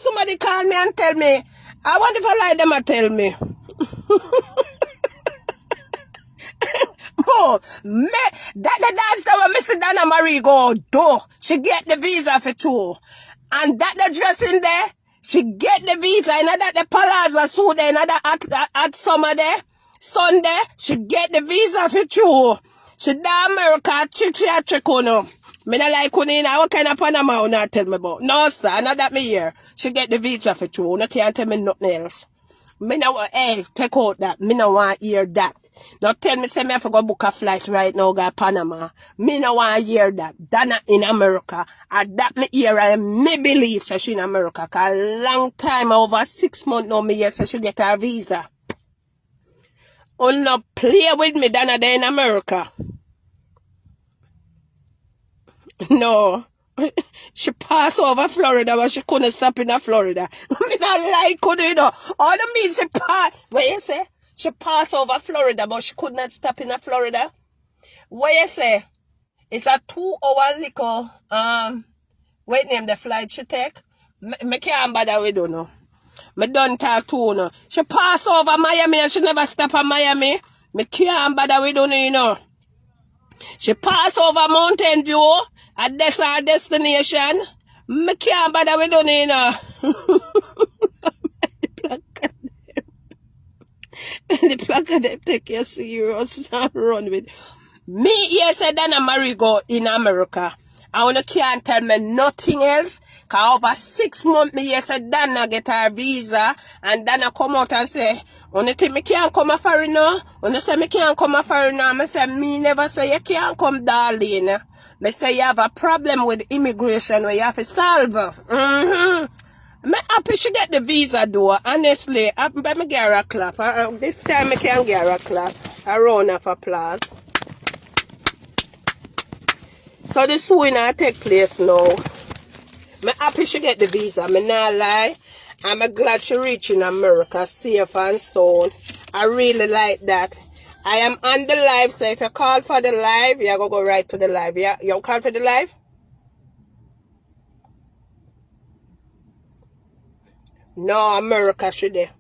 somebody call me and tell me. I wonder if I like them or tell me. Oh, me, that's the way Mrs. Donna Marie go do. She get the visa for two. And that the dress in there, she get the visa. And that the palazzo suit there, and that at summer there, Sunday, she get the visa for two. She da America, trick on her. Me not like Kunina, what kind of Panama you not tell me about? No, sir, not that me here. She get the visa for two. You can't tell me nothing else. Me no want, hey, take out that. Me no want hear that. Now tell me, say me have to go book a flight right now, go to Panama. Me no want hear that. Dana in America. And that me hear, and me believe so she in America. Cause a long time, over 6 months now, me hear so she get her visa. Oh, no, play with me, Dana, there in America. No. She passed over Florida, but she couldn't stop in Florida. Me not like you know. All the means she passed. What you say? She passed over Florida, but she could not stop in Florida. What you say? It's a 2-hour little wait name the flight she take. Me can't bother with you no. Me don't talk to her no. She passed over Miami and she never stop at Miami. Me can't bother with you know. She passed over Mountain View, and that's our destination. Me can't bother with you know. The plaque of them take you serious and run with. Me, yes, I done a marry go in America. I wanna can't tell me nothing else. Cause over 6 months, me yes, I done get her visa. And then I come out and say, only think me can't come a foreign now. Only say me can't come a foreign now. Me say, me never say you can't come, darling. Me say you have a problem with immigration where you have to solve. Me happy she get the visa though. Honestly, let me get her a clap. This time I can get her a clap. A round of applause. So this winner take place now. Me happy she get the visa. Me not lie. I'm glad she reach in America safe and sound. I really like that. I am on the live, so if you call for the live, you go right to the live. Yeah, you call for the live? No, America should there.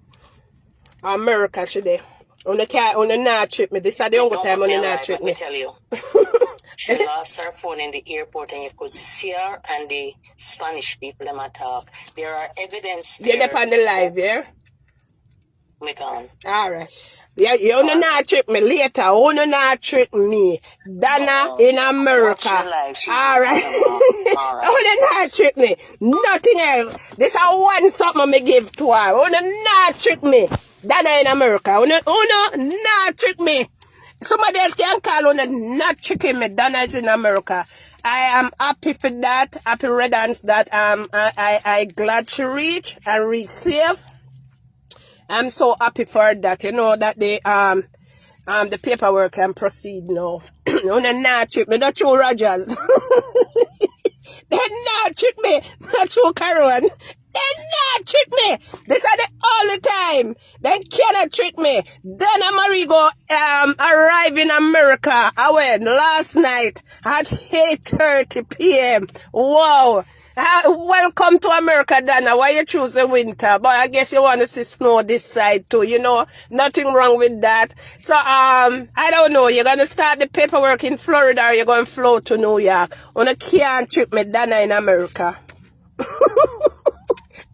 America should there. On the not trip me. This is the only time on the not trip me. Let me tell you. She lost her phone in the airport and you could see her and the Spanish people them talk. There are evidence there. You're on the live, yeah? Me gone. Alright. Yeah, you don't not trick me later. You don't not trick me. Dana in America. Alright. You don't not trick me. Nothing else. This is one something me give to her. You don't not trick me. Dana in America. You don't not trick me. Somebody else can call on not tricking me. Dana is in America. I am happy for that. Happy riddance that I glad she reach and reach safe. I'm so happy for that. You know that the paperwork can proceed now. No, not trick me. Not you, Rogers. They not trick me. Not you, Caron. They not trick me. This are the only time. They cannot trick me. Then Amerigo arrived in America. I went last night at 8:30 p.m. Wow. Welcome to America, Dana. Why you choose the winter? But I guess you want to see snow this side too, you know. Nothing wrong with that. So, I don't know. You're going to start the paperwork in Florida or you're going to float to New York. On a can't trick me, Dana in America.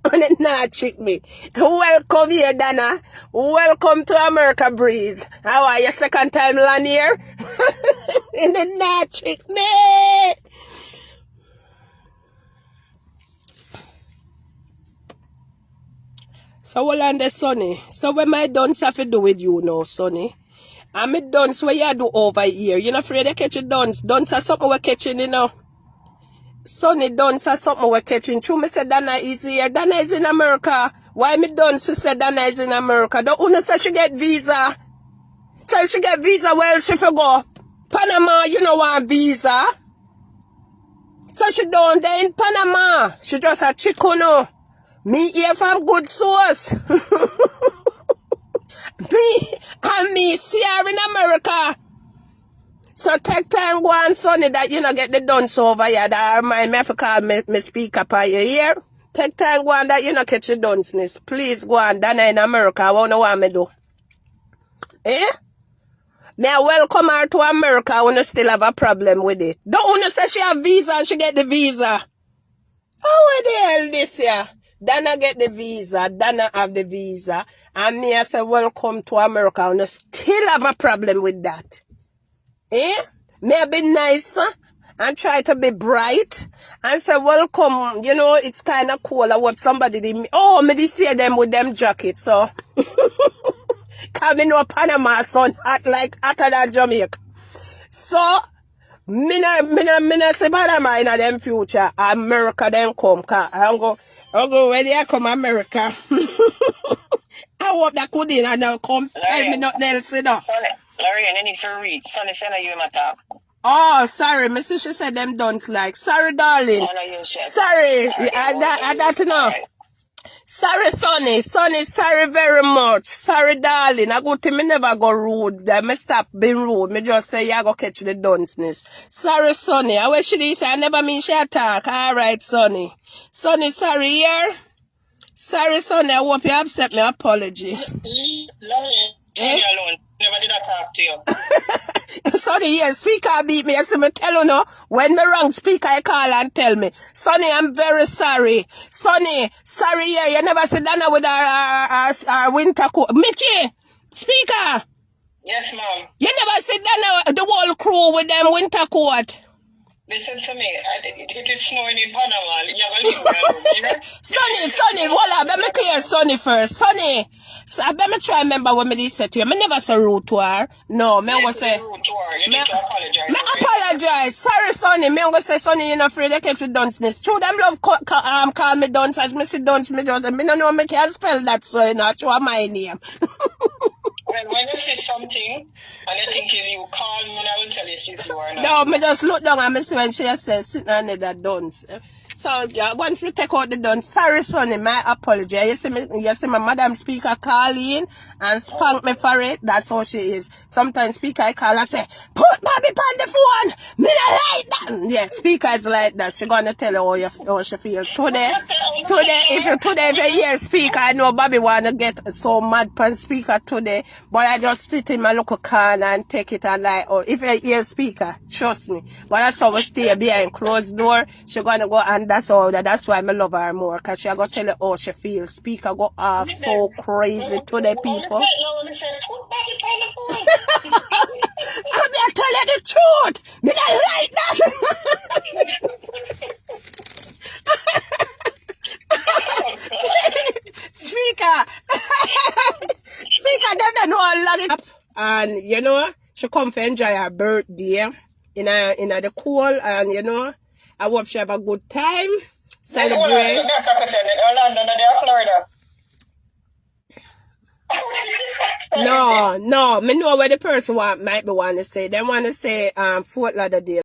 On it not trick me. Welcome here, Dana. Welcome to America Breeze. How are you? Second time land here? And it not trick me. So well on the Sonny. So when my dance have to do with you now, Sonny. And my dance what you do over here. You're not afraid to catch a dance. Dance is something we're catching, you know. Sonny dance is something we're catching. True, me say Dana is here. Dana is in America. Why me dance? She said Dana is in America. Don't wanna say she get visa. So she get visa, well she for go. Panama, you know want visa. So she don't there in Panama. She just a chicken no. Me here from good source. me see her in America. So take time go on Sonny that you know get the dance over here. That remind me to call me speaker by your ear. Take time go on that you not catch the dunceness. Please go on. Dana in America. I wanna want me do. Eh? May I welcome her to America. I wanna still have a problem with it. Don't wanna say she have visa and she get the visa. How the hell this here? Dana get the visa, Dana have the visa, and me I say welcome to America, and I still have a problem with that. Eh? May I be nice and try to be bright and say welcome, you know, it's kind of cool. I hope somebody did me. Oh, me did see them with them jackets, so. Coming to Panama, son, hot like hotter than Jamaica. So, me na say Panama in them future. America then come, I'll go when they come America. I hope that could in and they'll come tell me nothing else, you know. Sonny, Larry, you need to read. Sonny, send you in my talk. Oh, sorry, my sister said them don't like. Sorry, darling. Oh, no, you said. Sorry, I that know. Sorry, Sonny. Sonny, sorry very much. Sorry, darling. I go to me never go rude. Me stop being rude. Me just say, yeah, go catch the dunceness. Sorry, Sonny. I wish she say, I never mean she attack. All right, Sonny. Sonny, sorry, here. Sorry, Sonny. I hope you accept my apology. Leave Sonny alone. Never did I talk to you. Sonny, here, speaker beat me. I say, me tell you no. When me wrong, speaker, I call and tell me. Sonny, I'm very sorry. Sonny, sorry, here. You never sit down with our winter coat. Mitchie, speaker. Yes, ma'am. You never sit down the whole crew with them winter coat. Listen to me. It is snowing in Panama. You have to leave me alone, you know? Sonny, hold on. Let me clear Sonny first. Sonny, so I better try remember what me said to you. I never say rude to her. No, me was say. Rude to her. You need to apologize. Me apologize. Sorry, Sonny. Me gonna say Sonny, you're not afraid to catch the dunceness. True, them love call me dunce as me see dunce. Me just me don't know me can spell that, so you know, true my name. Well, when you see something and you think it's you, call me and I will tell you if it's you or not. No, me just look down and me see when she says sitting under that dunce. So yeah, once we take out the dunce, sorry, Sonny, my apology. You see my madam speaker call in and spank me for it. That's how she is. Sometimes speaker I call and say, put Bobby on the phone. Me not like that. Yeah, speaker is like that. She gonna tell her how she feel. Today, if you hear speaker, I know Bobby wanna get so mad pan speaker today. But I just sit in my local corner and take it and like, oh, if you hear speaker, trust me. But that's how we stay behind closed door. She gonna go and that's why I love her more, because she go tell her how she feels. Speaker go off so crazy to the people. I'm gonna tell you the truth. Me not like that. Speaker, doesn't know how long it up, and you know she come to enjoy her birthday in the cool, and you know I hope she have a good time. Celebrate. That's a question. In Orlando, they are Florida. No, me know where the person might be want to say. They want to say Fort Lauderdale.